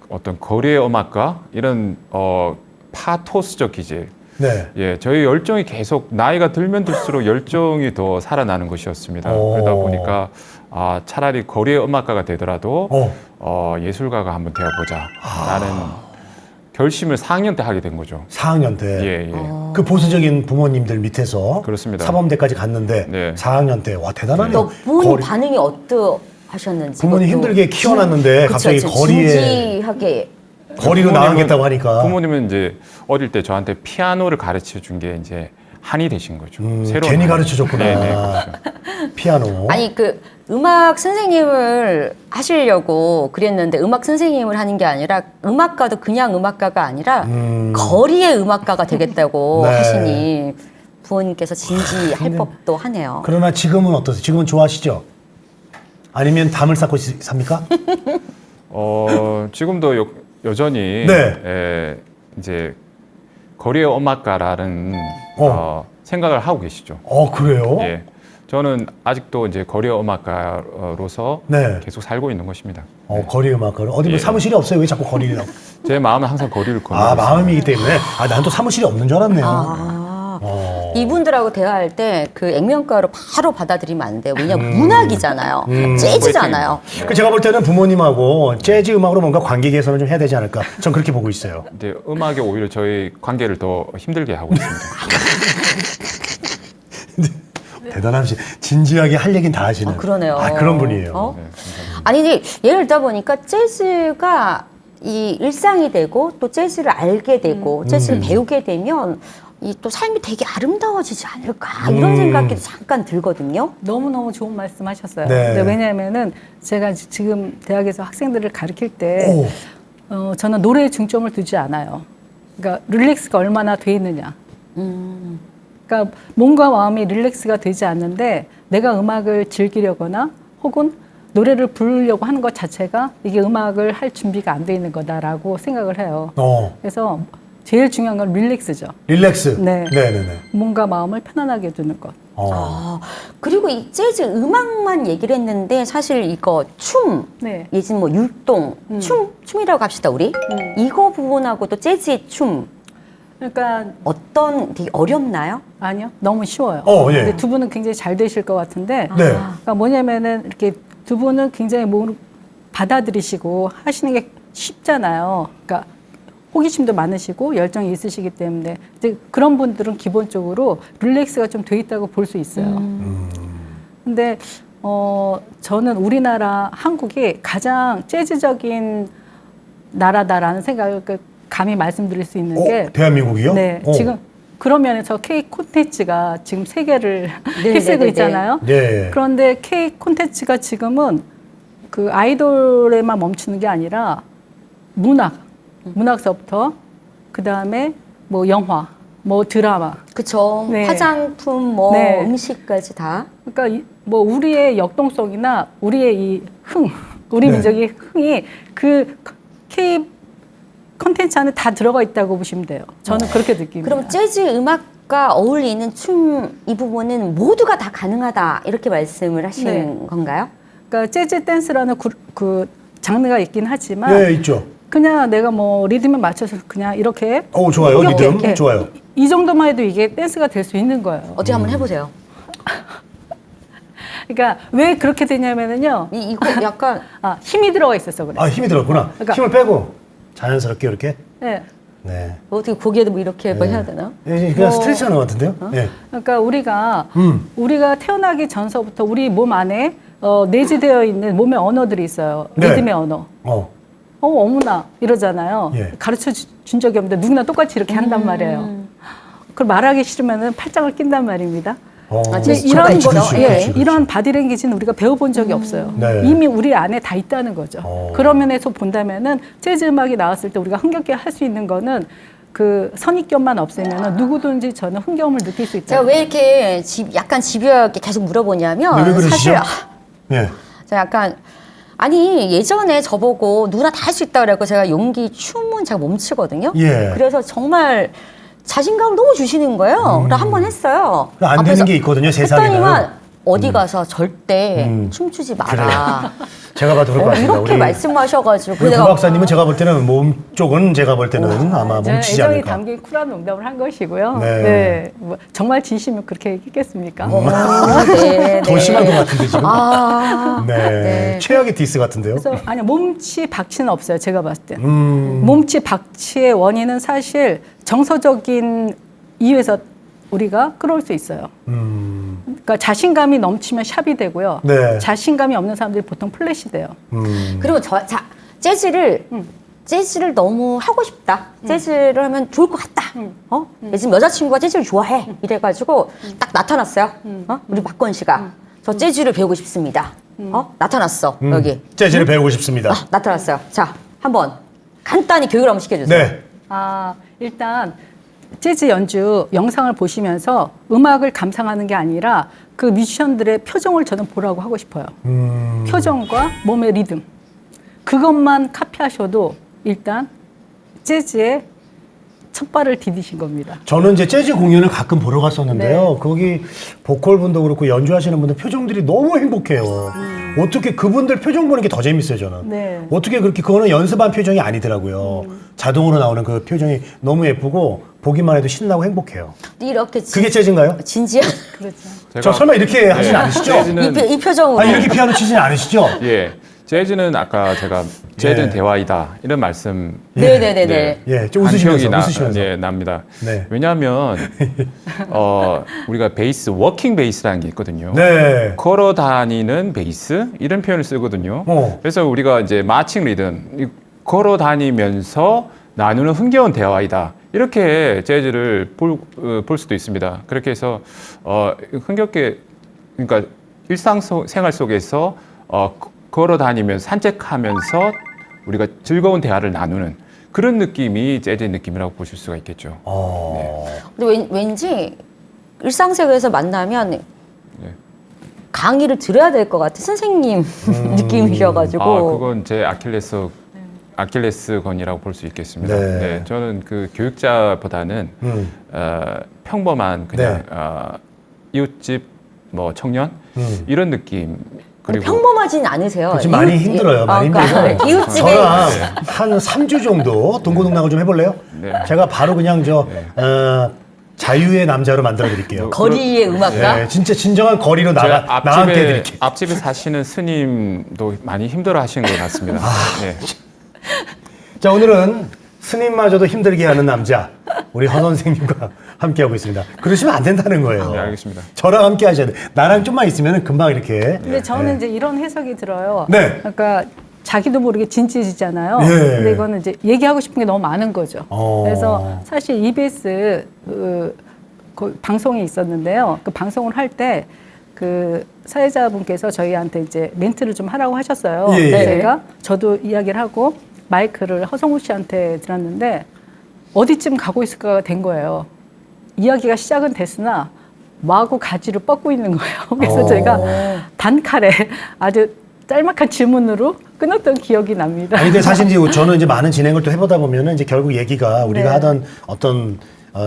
S3: 어떤 거리의 음악과 이런 파토스적 기질,
S2: 네.
S3: 예, 저희 열정이 계속 나이가 들면 들수록 열정이 더 살아나는 것이었습니다.
S2: 오.
S3: 그러다 보니까 차라리 거리의 음악가가 되더라도
S2: 어.
S3: 예술가가 한번 되어보자 라는 결심을 4학년 때 하게 된 거죠.
S2: 4학년 때.
S3: 예, 예.
S2: 그 보수적인 부모님들 밑에서
S3: 그렇습니다.
S2: 사범대까지 갔는데
S3: 네.
S2: 4학년 때. 와, 대단하네요.
S1: 또 부모님
S2: 거리-
S1: 반응이 어떠하셨는지.
S2: 부모님
S1: 그것도
S2: 힘들게 키워놨는데 갑자기
S1: 그쵸,
S2: 거리에
S1: 진지하게.
S2: 거리로
S3: 부모님은-
S2: 나가겠다고 하니까
S3: 부모님은 이제 어릴 때 저한테 피아노를 가르쳐 준 게 이제 한이 되신 거죠.
S2: 괜히
S3: 한.
S2: 가르쳐 줬구나.
S3: 네, 네, 그렇죠.
S2: 피아노.
S1: 아니 그 음악 선생님을 하시려고 그랬는데 음악 선생님을 하는 게 아니라 음악가도 그냥 음악가가 아니라 거리의 음악가가 되겠다고
S2: 네.
S1: 하시니 부모님께서 진지할 법도 하네요.
S2: 그러나 지금은 어떠세요? 지금은 좋아하시죠? 아니면 담을 쌓고 삽니까?
S3: 지금도 여전히
S2: 네.
S3: 이제 거리의 음악가라는 생각을 하고 계시죠.
S2: 그래요?
S3: 예. 저는 아직도 이제 거리의 음악가로서
S2: 네.
S3: 계속 살고 있는 것입니다.
S2: 거리 음악가를 어디 뭐
S3: 예.
S2: 사무실이 없어요? 왜 자꾸 거리를 나고?
S3: 제 마음은 항상 거리를 걷는 것입니다.
S2: 마음이기 때문에. 난 또 사무실이 없는 줄 알았네요.
S1: 이분들하고 대화할 때 그 액면가로 바로 받아들이면 안 돼요. 왜냐면 문학이잖아요. 재즈잖아요.
S2: 제가 볼 때는 부모님하고 재즈 음악으로 뭔가 관계 개선을 좀 해야 되지 않을까? 전 그렇게 보고 있어요.
S3: 근데 음악이 오히려 저희 관계를 더 힘들게 하고 있습니다.
S2: 대단하시. 진지하게 할 얘기는 다 하시는.
S1: 그러네요.
S2: 그런 분이에요.
S1: 어? 아니 근데 예를 들다 보니까 재즈가 이 일상이 되고 또 재즈를 알게 되고 재즈를 배우게 되면 이 또 삶이 되게 아름다워지지 않을까 이런 생각이 잠깐 들거든요.
S4: 너무너무 좋은 말씀 하셨어요.
S2: 네.
S4: 근데 왜냐면은 제가 지금 대학에서 학생들을 가르칠 때 저는 노래에 중점을 두지 않아요. 그러니까 릴렉스가 얼마나 돼 있느냐. 그러니까 몸과 마음이 릴렉스가 되지 않는데 내가 음악을 즐기려거나 혹은 노래를 부르려고 하는 것 자체가 이게 음악을 할 준비가 안 돼 있는 거다라고 생각을 해요. 그래서 제일 중요한 건 릴렉스죠.
S2: 릴렉스.
S4: 네.
S2: 네네네.
S4: 몸과 마음을 편안하게 두는 것.
S1: 그리고 이 재즈 음악만 얘기를 했는데 사실 이거 춤,
S4: 네.
S1: 예진 뭐 율동, 춤이라고 합시다 우리. 이거 부분하고 또 재즈의 춤
S4: 그러니까
S1: 되게 어렵나요?
S4: 아니요, 너무 쉬워요.
S2: 예.
S4: 근데 두 분은 굉장히 잘 되실 것 같은데,
S2: 네.
S4: 그러니까 뭐냐면은 이렇게 두 분은 굉장히 받아들이시고 하시는 게 쉽잖아요. 그러니까 호기심도 많으시고 열정이 있으시기 때문에 이제 그런 분들은 기본적으로 릴렉스가 좀 돼 있다고 볼 수 있어요. 근데 저는 우리나라 한국이 가장 재즈적인 나라다라는 생각을 감히 말씀드릴 수 있는 게
S2: 대한민국이요?
S4: 네, 지금 그런 면에서 K 콘텐츠가 지금 세계를
S1: 네,
S4: 휩쓸고
S1: 네, 네,
S4: 있잖아요.
S2: 네.
S4: 그런데 K 콘텐츠가 지금은 그 아이돌에만 멈추는 게 아니라 문학서부터 그 다음에 뭐 영화, 뭐 드라마.
S1: 그쵸.
S4: 네.
S1: 화장품, 뭐
S4: 네.
S1: 음식까지 다.
S4: 그러니까 뭐 우리의 역동성이나 우리의 이 우리
S2: 네.
S4: 민족의 흥이 그 K 콘텐츠 안에 다 들어가 있다고 보시면 돼요. 저는 그렇게 느낍니다.
S1: 그럼 재즈 음악과 어울리는 춤 이 부분은 모두가 다 가능하다 이렇게 말씀을 하신
S4: 네.
S1: 건가요?
S4: 그러니까 재즈 댄스라는 그 장르가 있긴 하지만
S2: 예, 있죠.
S4: 그냥 내가 뭐 리듬에 맞춰서 그냥 이렇게
S2: 좋아요.
S4: 흥겹게,
S2: 리듬
S4: 예.
S2: 좋아요.
S4: 이 정도만 해도 이게 댄스가 될 수 있는 거예요.
S1: 어떻게 한번 해보세요.
S4: 그러니까 왜 그렇게 되냐면은요.
S1: 이거 약간
S4: 힘이 들어가 있어서 그래.
S2: 아, 힘이 들었구나.
S4: 그러니까-
S2: 힘을 빼고 자연스럽게 이렇게.
S4: 네.
S2: 네.
S1: 뭐 어떻게 고개도 뭐 이렇게 뭐 해야 되나?
S2: 예, 그냥
S4: 뭐-
S2: 스트레치 하는 것 같은데요? 예.
S4: 그러니까 우리가 태어나기 전서부터 우리 몸 안에 내재되어 있는 몸의 언어들이 있어요.
S2: 네.
S4: 리듬의 언어. 어머나 이러잖아요.
S2: 예.
S4: 가르쳐 준 적이 없는데 누구나 똑같이 이렇게 한단 말이에요. 그걸 말하기 싫으면은 팔짱을 낀단 말입니다.
S1: 진짜
S4: 이런
S1: 그렇죠,
S4: 거,
S1: 그렇죠,
S4: 예,
S2: 그렇죠.
S4: 이런 바디랭귀지는 우리가 배워본 적이 없어요.
S2: 네.
S4: 이미 우리 안에 다 있다는 거죠. 그런 면에서 본다면은 재즈 음악이 나왔을 때 우리가 흥겹게 할 수 있는 거는 그 선입견만 없애면은 누구든지 저는 흥겨움을 느낄 수 있다.
S1: 제가 왜 이렇게 약간 집요하게 계속 물어보냐면
S2: 왜 그러시죠?
S1: 사실
S2: 예.
S1: 제가 약간 아니 예전에 저보고 누구나 다 할 수 있다 그래갖고 제가 용기 춤은 제가 몸치거든요.
S2: 예.
S1: 그래서 정말 자신감을 너무 주시는 거예요. 그래서 한 번 했어요.
S2: 안 되는
S1: 앞에서
S2: 게 있거든요, 세상에는.
S1: 했더니만 어디 가서 절대 춤추지 마라.
S2: 제가 봐도 그럴 것 같습니다.
S1: 이렇게 말씀하셔가지고
S2: 우리 구 박사님은 제가 볼 때는 몸 쪽은 제가 볼 때는 아마
S4: 저는
S2: 몸치지
S4: 애정이
S2: 않을까.
S4: 담긴 쿨한 농담을 한 것이고요.
S2: 네.
S4: 네. 뭐 정말 진심이면 그렇게 얘기했겠습니까?
S1: 네,
S2: 더
S1: 네.
S2: 심한 것 같은데 지금.
S1: 아,
S2: 네.
S1: 네.
S2: 최악의 디스 같은데요.
S4: 그래서 아니 몸치 박치는 없어요. 제가 봤을 때.
S2: 음.
S4: 몸치 박치의 원인은 사실 정서적인 이유에서 우리가 끌어올 수 있어요. 그러니까 자신감이 넘치면 샵이 되고요.
S2: 네.
S4: 자신감이 없는 사람들이 보통 플랫이 돼요.
S1: 그리고 재즈를 너무 하고 싶다. 재즈를 하면 좋을 것 같다. 요즘 여자친구가 재즈를 좋아해. 이래가지고 딱 나타났어요. 우리 박건 씨가. 저 재즈를 배우고 싶습니다. 나타났어. 여기.
S2: 재즈를 배우고 싶습니다.
S1: 나타났어요. 자, 한번 간단히 교육을 한번 시켜주세요.
S2: 네.
S4: 일단 재즈 연주 영상을 보시면서 음악을 감상하는 게 아니라 그 뮤지션들의 표정을 저는 보라고 하고 싶어요. 표정과 몸의 리듬. 그것만 카피하셔도 일단 재즈의 첫 발을 디디신 겁니다.
S2: 저는 이제 재즈 공연을 가끔 보러 갔었는데요.
S4: 네.
S2: 거기 보컬 분도 그렇고 연주하시는 분들 표정들이 너무 행복해요. 어떻게 그분들 표정 보는 게 더 재밌어요, 저는.
S4: 네.
S2: 어떻게 그렇게 그거는 연습한 표정이 아니더라고요. 자동으로 나오는 그 표정이 너무 예쁘고 보기만 해도 신나고 행복해요.
S1: 이렇게
S2: 그게 재즈인가요?
S1: 진지한
S4: 그렇죠.
S2: 저 설마 이렇게 하진 않으시죠?
S3: 재즈는
S1: 이 표정으로.
S2: 아, 이렇게 피아노 치진 않으시죠?
S3: 예. 재즈는 아까 제가 재즈는
S2: 예.
S3: 대화이다 이런 말씀
S1: 네네네네.
S2: 예, 좀
S3: 기억이
S2: 웃으시면서.
S3: 예, 납니다.
S2: 네.
S3: 왜냐하면 우리가 베이스 워킹 베이스라는 게 있거든요.
S2: 네.
S3: 걸어 다니는 베이스 이런 표현을 쓰거든요. 그래서 우리가 이제 마칭 리듬 걸어 다니면서 나누는 흥겨운 대화이다. 이렇게 재즈를 볼 수도 있습니다. 그렇게 해서 흥겹게 그러니까 일상생활 속에서 걸어 다니면서 산책하면서 우리가 즐거운 대화를 나누는 그런 느낌이 재즈의 느낌이라고 보실 수가 있겠죠.
S1: 근데 왠지 일상생활에서 만나면 강의를 들어야 될 것 같아. 선생님 느낌이셔가지고.
S3: 그건 제 아킬레스건이라고 볼 수 있겠습니다.
S2: 네.
S3: 네, 저는 그 교육자보다는 평범한 그냥 이웃집 뭐 청년 이런 느낌. 그리고
S1: 평범하진 않으세요.
S2: 지금 많이 힘들어요. 많이
S1: 그러니까
S2: 힘들고.
S1: 이웃집에
S2: 저랑 한 3주 정도 동고동락을 좀 해볼래요?
S3: 네.
S2: 제가 바로 그냥 자유의 남자로 만들어 드릴게요.
S1: 거리의 음악가.
S2: 네, 진짜 진정한 거리로
S3: 제가
S2: 나한테 해드릴게요.
S3: 앞집에 사시는 스님도 많이 힘들어하시는 것 같습니다. 네.
S2: 자, 오늘은 스님마저도 힘들게 하는 남자 우리 허 선생님과 함께하고 있습니다. 그러시면 안 된다는 거예요.
S3: 네, 알겠습니다.
S2: 저랑 함께 하셔야 돼. 나랑 좀만 있으면 금방 이렇게.
S4: 근데 저는 이제 이런 해석이 들어요.
S2: 네.
S4: 그러니까 자기도 모르게 진지해지잖아요.
S2: 예.
S4: 근데 이거는 이제 얘기하고 싶은 게 너무 많은 거죠.
S2: 어.
S4: 그래서 사실 EBS 그 방송이 있었는데요. 그 방송을 할 때 그 사회자분께서 저희한테 이제 멘트를 좀 하라고 하셨어요.
S2: 예, 예.
S4: 그래서 제가 저도 이야기를 하고 마이크를 허성우 씨한테 들었는데 어디쯤 가고 있을까가 된 거예요. 이야기가 시작은 됐으나 마구 가지를 뻗고 있는 거예요. 그래서 제가 단칼에 아주 짤막한 질문으로 끊었던 기억이 납니다.
S2: 아니, 근데 사실 이제 저는 이제 많은 진행을 또 해보다 보면은 이제 결국 얘기가 우리가
S4: 네.
S2: 하던 어떤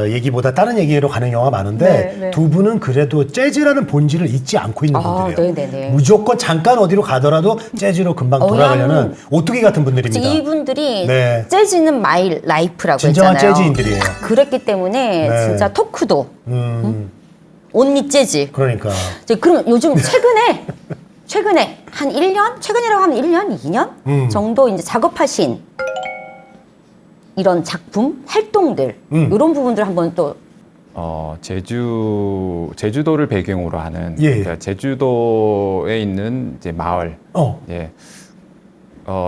S2: 얘기보다 다른 얘기로 가는 경우가 많은데
S4: 네, 네.
S2: 두 분은 그래도 재즈라는 본질을 잊지 않고 있는
S1: 아,
S2: 분들이에요.
S1: 네네네.
S2: 무조건 잠깐 어디로 가더라도 재즈로 금방 돌아가려는 오뚜기 같은 분들입니다.
S1: 이분들이
S2: 네.
S1: 재즈는 마이 라이프라고
S2: 진정한
S1: 했잖아요.
S2: 재즈인들이에요.
S1: 그랬기 때문에
S2: 네.
S1: 진짜 토크도 온리 재즈.
S2: 그러니까.
S1: 이제 그럼 요즘 최근에 한 1년? 최근이라고 하면 1년, 2년 정도 이제 작업하신 이런 작품, 활동들 이런 부분들 한번 또
S3: 제주도를 배경으로 하는
S2: 예.
S3: 그러니까 제주도에 있는 이제 마을. 예.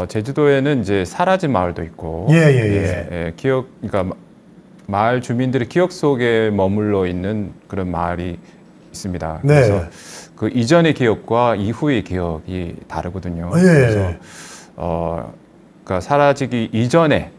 S3: 제주도에는 이제 사라진 마을도 있고,
S2: 예.
S3: 그러니까 마을 주민들의 기억 속에 머물러 있는 그런 마을이 있습니다.
S2: 네.
S3: 그래서 그 이전의 기억과 이후의 기억이 다르거든요.
S2: 예.
S3: 그래서 그러니까 사라지기 이전에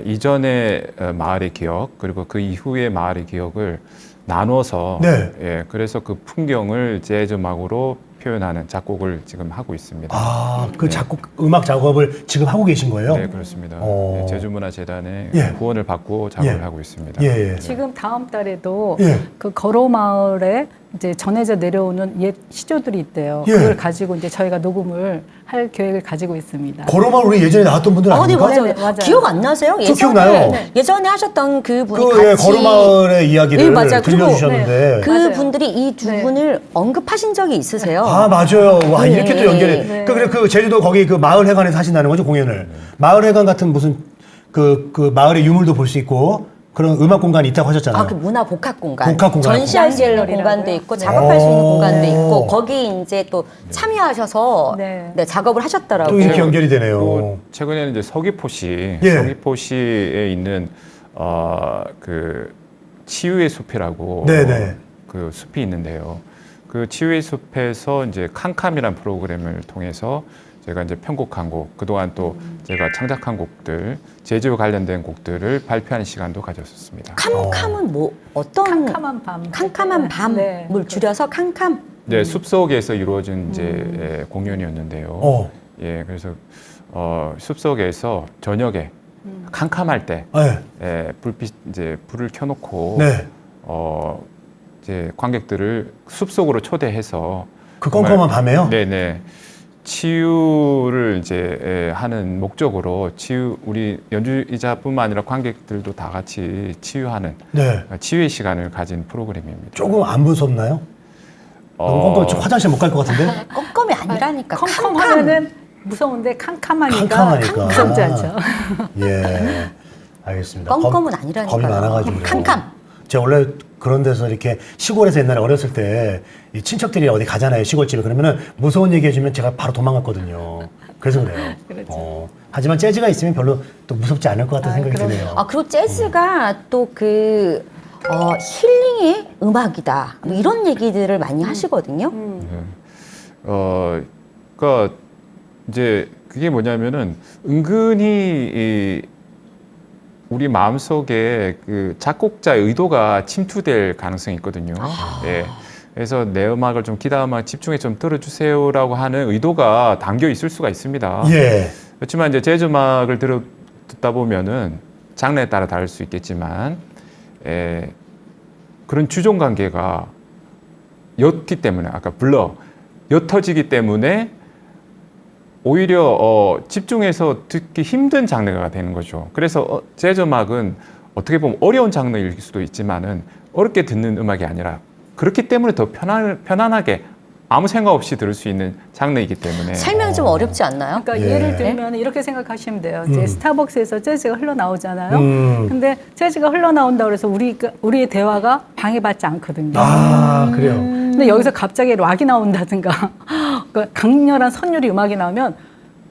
S3: 이전의 마을의 기억 그리고 그 이후의 마을의 기억을 나눠서
S2: 네.
S3: 예, 그래서 그 풍경을 재즈 음악으로 표현하는 작곡을 지금 하고 있습니다.
S2: 아, 그 작곡 음악 작업을 지금 하고 계신 거예요?
S3: 네, 그렇습니다.
S2: 어.
S3: 네, 제주문화재단의
S2: 예.
S3: 후원을 받고 작업을
S2: 예.
S3: 하고 있습니다.
S2: 예.
S4: 지금 다음 달에도
S2: 예.
S4: 그 거로 마을에 이제 전해져 내려오는 옛 시조들이 있대요.
S2: 예.
S4: 그걸 가지고 이제 저희가 녹음을 할 계획을 가지고 있습니다.
S2: 고로마 우리 예전에 나왔던 분들
S1: 네,
S2: 아닙니까?
S1: 맞아요.
S4: 네, 맞아요.
S1: 기억 안 나세요?
S2: 저 기억나요.
S1: 예전에 하셨던 그 분이
S2: 그
S1: 같이
S2: 거로마을의 이야기를
S1: 예, 맞아요. 그리고
S2: 들려주셨는데.
S1: 그
S4: 맞아요.
S1: 분들이 이 두
S4: 네.
S1: 분을 언급하신 적이 있으세요.
S2: 아, 맞아요. 와,
S1: 네.
S2: 이렇게 또 연결해.
S4: 네.
S2: 그래, 그 제주도 거기 그 마을회관에서 하신다는 거죠, 공연을. 마을회관 같은 무슨 그 마을의 유물도 볼 수 있고 그런 음악 공간이 있다고 하셨잖아요.
S1: 아, 그 문화 복합 공간.
S2: 복합 공간.
S1: 전시할 수 있는
S4: 양갤러리라고요?
S1: 공간도 있고
S4: 네.
S1: 작업할 수 있는
S2: 오.
S1: 공간도 있고 거기 이제 또 참여하셔서
S4: 네.
S1: 네, 작업을 하셨더라고요.
S2: 또 이렇게 연결이 되네요.
S3: 또 최근에는 이제 서귀포시,
S2: 예.
S3: 서귀포시에 있는 그 치유의 숲이라고
S2: 네네.
S3: 그 숲이 있는데요. 그 치유의 숲에서 이제 캄캄이라는 프로그램을 통해서 제가 이제 편곡한 곡, 그동안 또 제가 창작한 곡들, 제주와 관련된 곡들을 발표하는 시간도 가졌었습니다.
S1: 캄캄은 뭐 어떤
S4: 캄캄한 밤.
S1: 캄캄한 밤을
S4: 네.
S1: 줄여서 캄캄.
S3: 네, 숲속에서 이루어진 이제 공연이었는데요. 예, 그래서 숲속에서 저녁에 캄캄할 때
S2: 네.
S3: 불빛 이제 불을 켜놓고
S2: 네.
S3: 이제 관객들을 숲속으로 초대해서
S2: 그 껌껌한 밤에요?
S3: 네네 치유를 이제 하는 목적으로 우리 연주자뿐만 아니라 관객들도 다 같이 치유하는
S2: 네.
S3: 치유의 시간을 가진 프로그램입니다.
S2: 조금 안 무섭나요? 너무 껌껌, 좀 화장실 못 갈 것 같은데?
S1: 껌껌이 아니라니까.
S4: 컴컴하면은 무서운데 캄캄하니까
S2: 캄캄하니까.
S4: 무섭지 않죠.
S2: 예. 알겠습니다.
S1: 껌껌은 아니라니까요.
S2: 겁이 많아가지고.
S1: 캄캄.
S2: 제가 원래 그런 데서 이렇게 시골에서 옛날에 어렸을 때 이 친척들이 어디 가잖아요, 시골집에. 그러면은 무서운 얘기 해주면 제가 바로 도망갔거든요. 그래서 그래요.
S4: 그렇죠.
S2: 하지만 재즈가 있으면 별로 또 무섭지 않을 것 같다는 생각이
S4: 그럼요.
S2: 드네요.
S1: 아, 그리고 재즈가 또 그 힐링의 음악이다. 뭐 이런 얘기들을 많이 하시거든요.
S3: 그러니까 이제 그게 뭐냐면은 은근히 우리 마음속에 그 작곡자의 의도가 침투될 가능성이 있거든요. 예. 그래서 내 음악을 좀 기다음악 집중해 좀 들어주세요라고 하는 의도가 담겨 있을 수가 있습니다.
S2: 예.
S3: 그렇지만 이제 재즈 음악을 듣다 보면은 장르에 따라 다를 수 있겠지만 그런 주종 관계가 옅기 때문에 아까 옅어지기 때문에 오히려 집중해서 듣기 힘든 장르가 되는 거죠. 그래서 재즈 음악은 어떻게 보면 어려운 장르일 수도 있지만은 어렵게 듣는 음악이 아니라 그렇기 때문에 더 편안하게 아무 생각 없이 들을 수 있는 장르이기 때문에
S1: 설명이 좀 어렵지 않나요?
S4: 그러니까
S2: 예.
S4: 예를 들면 이렇게 생각하시면 돼요. 이제 스타벅스에서 재즈가 흘러나오잖아요. 근데 재즈가 흘러나온다 그래서 우리의 대화가 방해받지 않거든요.
S2: 아, 그래요.
S4: 근데 여기서 갑자기 락이 나온다든가 그 강렬한 선율이 음악이 나오면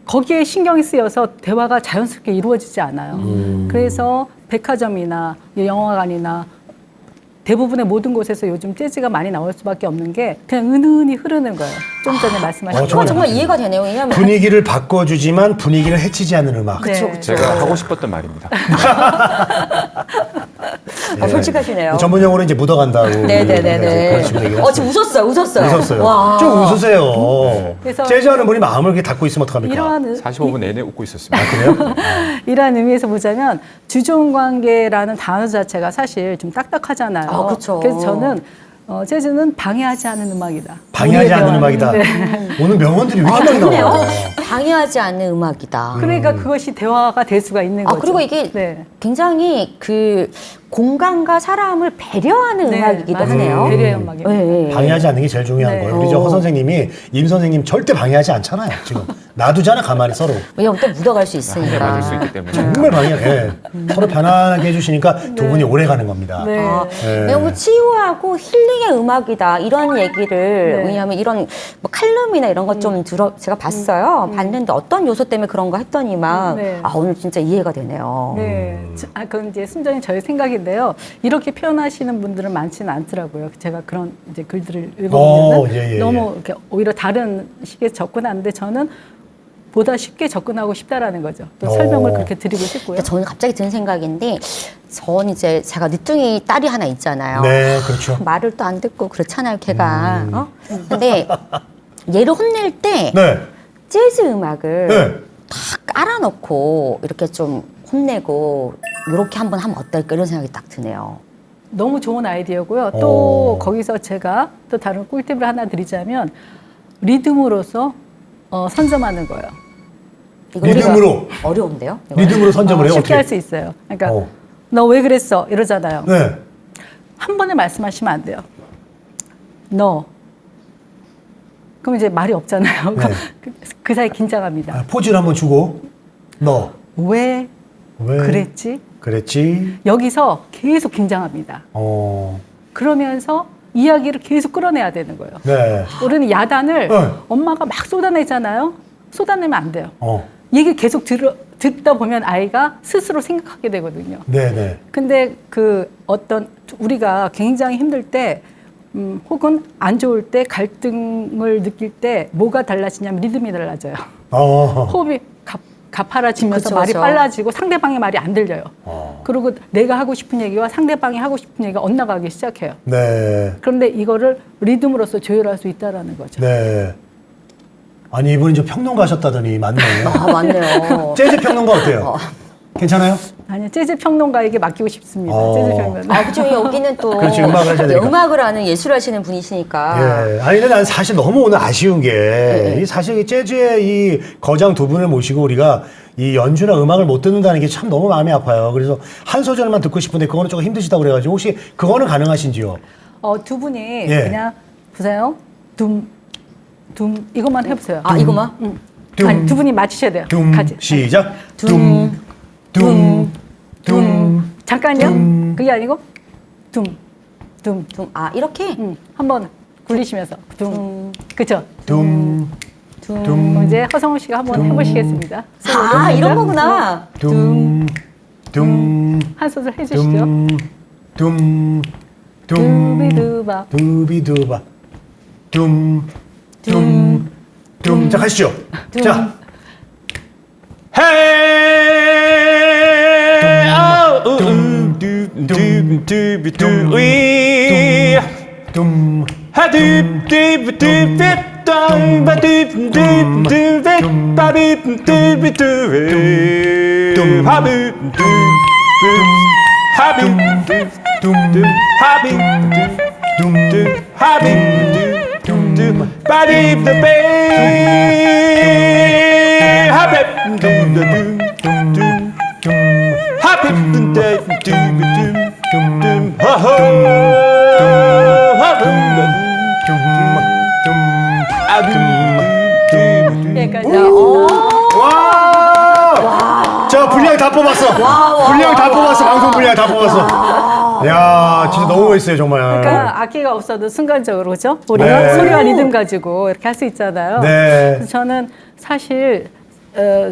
S4: 거기에 신경이 쓰여서 대화가 자연스럽게 이루어지지 않아요. 그래서 백화점이나 영화관이나 대부분의 모든 곳에서 요즘 재즈가 많이 나올 수밖에 없는 게 그냥 은은히 흐르는 거예요. 좀 전에 말씀하신
S1: 그건 정말 이해가 되네요. 왜냐하면
S2: 분위기를 바꿔주지만 분위기를 해치지 않는 음악.
S4: 네.
S1: 그쵸.
S3: 제가 하고 싶었던 말입니다.
S1: 아, 솔직하시네요.
S2: 전문 용어로 이제 묻어간다고.
S1: 네네네네.
S2: 그런 식으로 얘기를
S1: 지금 웃었어요.
S2: 웃었어요.
S1: 와.
S2: 좀 웃으세요.
S4: 그래서
S2: 재즈하는 분이 마음을 이렇게 닫고 있으면 어떡합니까?
S4: 이러한
S3: 45분 내내 웃고 있었습니다.
S2: 그래요?
S4: 이러한 의미에서 보자면 주종 관계라는 단어 자체가 사실 좀 딱딱하잖아요.
S1: 아, 그쵸.
S4: 그래서 저는 재즈는 방해하지 않는 음악이다.
S2: 방해하지 않는
S4: 우리의
S2: 음악이다.
S4: 대화는.
S2: 오늘 명언들이 왜
S1: 아,
S2: 이렇게 많이
S1: 좋네요.
S2: 나와요?
S1: 방해하지 않는 음악이다.
S4: 그러니까 그것이 대화가 될 수가 있는
S1: 아,
S4: 거죠.
S1: 그리고 이게
S4: 네.
S1: 굉장히 그 공간과 사람을 배려하는
S4: 네,
S1: 음악이기도
S4: 맞아요.
S1: 하네요.
S4: 배려의 음악입니다.
S1: 네.
S2: 방해하지 않는 게 제일 중요한
S4: 네.
S2: 거예요. 우리 저 허 선생님이 임 선생님 절대 방해하지 않잖아요. 지금 놔두잖아 가만히 서로.
S1: 왜냐면 또 묻어갈 수
S3: 방해
S1: 있으니까.
S3: 받을 수 있기 때문에.
S2: 정말 방해. 예. 서로 편안하게 해주시니까 두 분이 오래 가는 겁니다.
S4: 네.
S1: 아,
S2: 네.
S1: 너무 치유하고 힐링의 음악이다 이런 얘기를
S4: 네.
S1: 왜냐하면 이런 뭐 칼럼이나 이런 것 좀 제가 봤어요. 봤는데 어떤 요소 때문에 그런가 했더니만
S4: 네.
S1: 아 오늘 진짜 이해가 되네요.
S4: 네. 그건 이제 순전히 저의 생각인데요. 이렇게 표현하시는 분들은 많지는 않더라고요. 제가 그런 이제 글들을 읽어보면
S2: 예, 예,
S4: 너무 이렇게 오히려 다른 식의 접근하는데 저는 보다 쉽게 접근하고 싶다라는 거죠. 또 설명을 그렇게 드리고 싶고요.
S1: 그러니까 저는 갑자기 드는 생각인데 전 이제 제가 늦둥이 딸이 하나 있잖아요.
S2: 네, 그렇죠.
S1: 말을 또 안 듣고 그렇잖아요, 걔가. 근데 얘를 혼낼 때
S2: 네.
S1: 재즈 음악을
S2: 네.
S1: 다 깔아놓고 이렇게 좀 혼내고 이렇게 한번 하면 어떨까 이런 생각이 딱 드네요.
S4: 너무 좋은 아이디어고요. 또 거기서 제가 또 다른 꿀팁을 하나 드리자면 리듬으로서 선점하는 거예요.
S1: 이거
S2: 리듬으로?
S1: 우리가 어려운데요? 이거?
S2: 리듬으로 선점을 해요?
S4: 쉽게
S2: 어떻게?
S4: 할 수 있어요. 그러니까
S2: 어.
S4: 너 왜 그랬어? 이러잖아요.
S2: 네.
S4: 한 번에 말씀하시면 안 돼요. 너. 그럼 이제 말이 없잖아요.
S2: 네.
S4: 그 사이 긴장합니다.
S2: 아, 포즈를 한번 주고 너
S4: 왜
S2: 왜
S4: 그랬지?
S2: 그랬지?
S4: 여기서 계속 긴장합니다. 그러면서 이야기를 계속 끌어내야 되는 거예요.
S2: 네.
S4: 우리는 야단을
S2: 네.
S4: 엄마가 막 쏟아내잖아요. 쏟아내면 안 돼요.
S2: 어.
S4: 얘기 계속 듣다 보면 아이가 스스로 생각하게 되거든요.
S2: 네네.
S4: 근데 그 어떤 우리가 굉장히 힘들 때 혹은 안 좋을 때 갈등을 느낄 때 뭐가 달라지냐면 리듬이 달라져요. 호흡이 가파라지면서
S1: 그쵸,
S4: 말이
S1: 그쵸.
S4: 빨라지고 상대방의 말이 안 들려요.
S2: 어.
S4: 그리고 내가 하고 싶은 얘기와 상대방이 하고 싶은 얘기가 엇나가기 시작해요.
S2: 네.
S4: 그런데 이거를 리듬으로서 조율할 수 있다라는 거죠.
S2: 네. 아니 이분이 저 평론 가셨다더니 맞네.
S1: 아 맞네요.
S2: 재즈 평론가 어때요? 괜찮아요?
S4: 아니요, 재즈 평론가에게 맡기고 싶습니다.
S2: 어.
S4: 재즈 평론가.
S1: 아 그죠 여기는 또
S2: 그렇지, 음악을 하셔야 되니까.
S1: 음악을 하는 예술을 하시는 분이시니까.
S2: 예. 아니, 근데 난 사실 너무 오늘 아쉬운 게, 이 사실 이 재즈의 이 거장 두 분을 모시고 우리가 이 연주나 음악을 못 듣는다는 게 참 너무 마음이 아파요. 그래서 한 소절만 듣고 싶은데 그거는 조금 힘드시다고 그래가지고 혹시 그거는 가능하신지요?
S4: 두 분이
S2: 예.
S4: 그냥 보세요. 둠 이것만 해보세요.
S1: 아 이거만?
S2: 둠.
S4: 아니, 두 분이 맞추셔야 돼요.
S2: 둠,
S4: 같이.
S2: 시작.
S1: 둠,
S2: 둠, 둠.
S4: 잠깐요.
S2: 둠.
S4: 그게 아니고 둠.
S1: 둠. 아 이렇게?
S4: 한번 굴리시면서 둠. 그렇죠.
S2: 둠,
S4: 그럼 이제 허성우 씨가 한번 해보시겠습니다.
S1: 아 이런 거구나.
S2: 둠, 둠,
S4: 한 소절 해주시죠.
S2: 둠, 둠,
S4: 두비두바.
S2: 두비두바. 둠. 자, 가시죠. 자. 둠.
S4: 여기까지.
S2: 와! 자, 분량 다 뽑았어. 분량 다 뽑았어. 방송 분량 다 뽑았어. 야, 진짜 너무 멋있어요, 정말.
S4: 그러니까 악기가 없어도 순간적으로 그렇죠? 우리가
S2: 네.
S4: 소리와 리듬 가지고 이렇게 할 수 있잖아요.
S2: 네.
S4: 그래서 저는 사실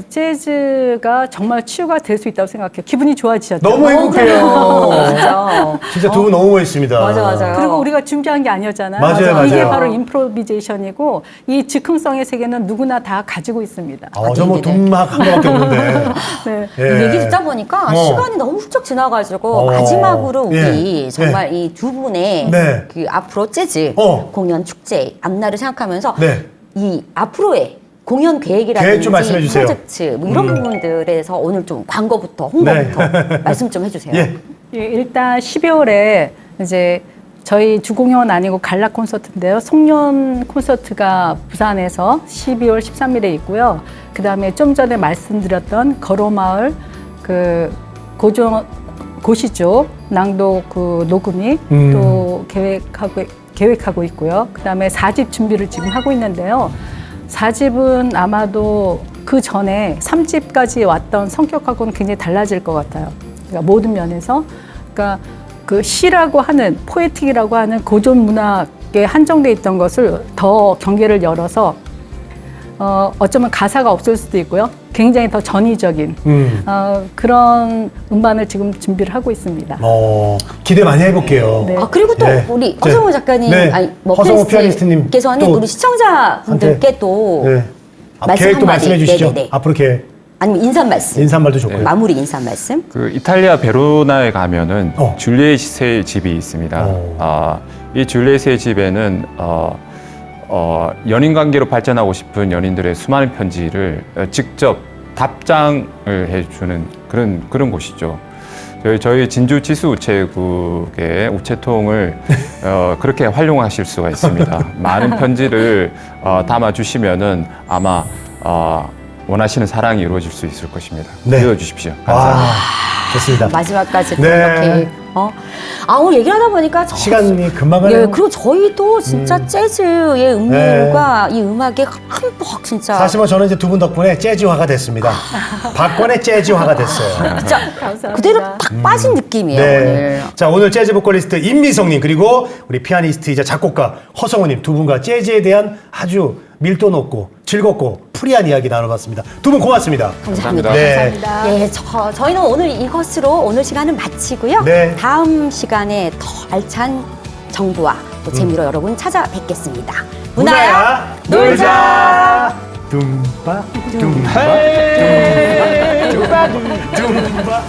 S4: 재즈가 정말 치유가 될 수 있다고 생각해요. 기분이 좋아지셨죠?
S2: 너무 행복해요.
S1: 진짜.
S2: 진짜 두 분 너무 멋있습니다.
S1: 맞아, 맞아요.
S4: 그리고 우리가 준비한 게 아니었잖아요.
S2: 맞아요,
S4: 이게
S2: 맞아요.
S4: 바로 임프로비제이션이고 이 즉흥성의 세계는 누구나 다 가지고 있습니다.
S2: 저뭐
S1: 네네네.
S2: 둠막 한 거밖에 없는데.
S4: 네.
S2: 예.
S1: 이 얘기 듣다 보니까 시간이 너무 훌쩍 지나가지고 마지막으로 우리
S2: 예.
S1: 정말 이 두 분의
S2: 네.
S1: 그 앞으로 재즈 공연 축제 앞날을 생각하면서
S2: 네.
S1: 이 앞으로의 공연 계획이라든지
S2: 계획 좀 말씀해 주세요.
S1: 프로젝트 뭐 이런 부분들에서 오늘 좀 광고부터 홍보부터 말씀 좀 해주세요.
S2: 예.
S4: 예, 일단 12월에 이제 저희 주공연 아니고 갈라 콘서트인데요. 송년 콘서트가 부산에서 12월 13일에 있고요. 그 다음에 좀 전에 말씀드렸던 거로마을 그 고시 쪽 낭독 그 녹음이 또 계획하고 있고요. 그 다음에 4집 준비를 지금 하고 있는데요. 4집은 아마도 그 전에 3집까지 왔던 성격하고는 굉장히 달라질 것 같아요. 그러니까 모든 면에서. 그러니까 그 시라고 하는, 포에틱이라고 하는 고전 문학에 한정돼 있던 것을 더 경계를 열어서 어쩌면 가사가 없을 수도 있고요. 굉장히 더 전위적인 그런 음반을 지금 준비를 하고 있습니다.
S2: 기대 많이 해볼게요.
S4: 네.
S1: 그리고 또
S2: 네.
S1: 우리
S2: 네.
S1: 허성우 작가님,
S2: 네.
S1: 아니 뭐
S2: 허성우 피아니스트님
S1: 께서는
S2: 또
S1: 우리 시청자분들께 또
S2: 네.
S1: 말씀
S2: 계획 또
S1: 한마디.
S2: 말씀해 주시죠.
S1: 네네네.
S2: 앞으로 계획.
S1: 아니면 인사 말씀.
S2: 인사말도 좋고요.
S1: 마무리 인사 말씀.
S3: 그 이탈리아 베로나에 가면은
S2: 어.
S3: 줄리엣의 집이 있습니다. 이 줄리엣의 집에는 연인 관계로 발전하고 싶은 연인들의 수많은 편지를 직접 답장을 해주는 그런 곳이죠. 저희 진주 지수 우체국의 우체통을 그렇게 활용하실 수가 있습니다. 많은 편지를 담아주시면은 아마 원하시는 사랑이 이루어질 수 있을 것입니다.
S2: 네.
S3: 믿어주십시오. 감사합니다.
S2: 좋습니다.
S1: 마지막까지 또
S2: 네.
S1: 이렇게 오늘 얘기를 하다 보니까
S2: 시간이 금방 가네요.
S1: 예, 그리고 저희도 진짜 재즈의 음률과 이 음악에 흠뻑 진짜
S2: 사실 뭐 저는 이제 두 분 덕분에 재즈화가 됐습니다. 박권의 재즈화가 됐어요.
S1: 진짜
S4: 감사합니다.
S1: 그대로 팍 빠진 느낌이에요 오늘.
S2: 자, 오늘 재즈 보컬리스트 임미성님 그리고 우리 피아니스트이자 작곡가 허성우님 두 분과 재즈에 대한 아주 밀도 높고 즐겁고 프리한 이야기 나눠봤습니다. 두 분 고맙습니다.
S1: 감사합니다.
S2: 네.
S4: 감사합니다.
S1: 예, 저희는 오늘 이것으로 오늘 시간은 마치고요.
S2: 네.
S1: 다음 시간에 더 알찬 정보와 또 재미로 여러분 찾아뵙겠습니다.
S2: 문화야 놀자. 둠바 둠바 둠바 둠바 둠바.